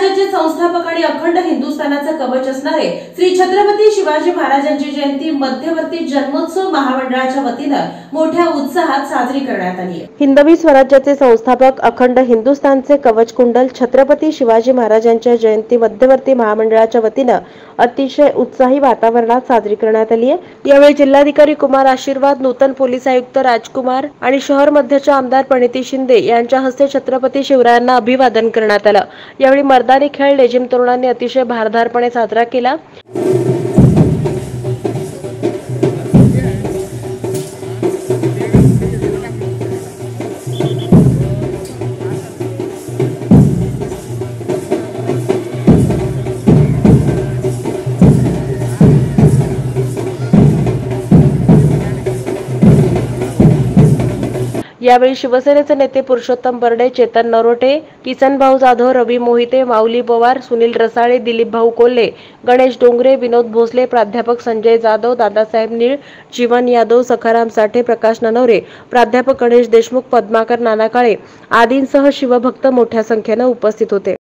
स्वराज्याचे संस्थापक आणि अखंड हिंदुस्थानाचे कवच असणारे श्री छत्रपती शिवाजी महाराजांची जयंती मध्यवर्ती जन्मोत्सव महामंडळाच्या वतीने मोठ्या उत्साहात साजरी करण्यात आली आहे। हिंदवी स्वराज्याचे संस्थापक अखंड हिंदुस्थानचे कवच कुंडल छत्रपती शिवाजी महाराजांच्या जयंती मध्यवर्ती महामंडळाच्या वतीने अतिशय उत्साही वातावरणात साजरी करण्यात आली आहे। यावेळी जिल्हाधिकारी कुमार आशीर्वाद, नूतन पोलीस आयुक्त राजकुमार आणि शहर मध्यच्या आमदार प्रणिती शिंदे यांच्या हस्ते छत्रपती शिवरायांना अभिवादन करण्यात आलं। यावेळी मर्दानी खेळ लेझिम तरुणांनी अतिशय भारधारपणे साजरा केला। यावेळी शिवसेनेचे नेते पुरुषोत्तम बर्डे, चेतन नरोटे, किसनभाऊ जाधव, रवी मोहिते, माऊली पवार, सुनील रसाळे, दिलीप भाऊ कोल्हे, गणेश डोंगरे, विनोद भोसले, प्राध्यापक संजय जाधव, दादासाहेब नीळ, जीवन यादव, सखाराम साठे, प्रकाश ननवरे, प्राध्यापक गणेश देशमुख, पद्माकर नाना काळे आदींसह शिवभक्त मोठ्या संख्येने उपस्थित होते।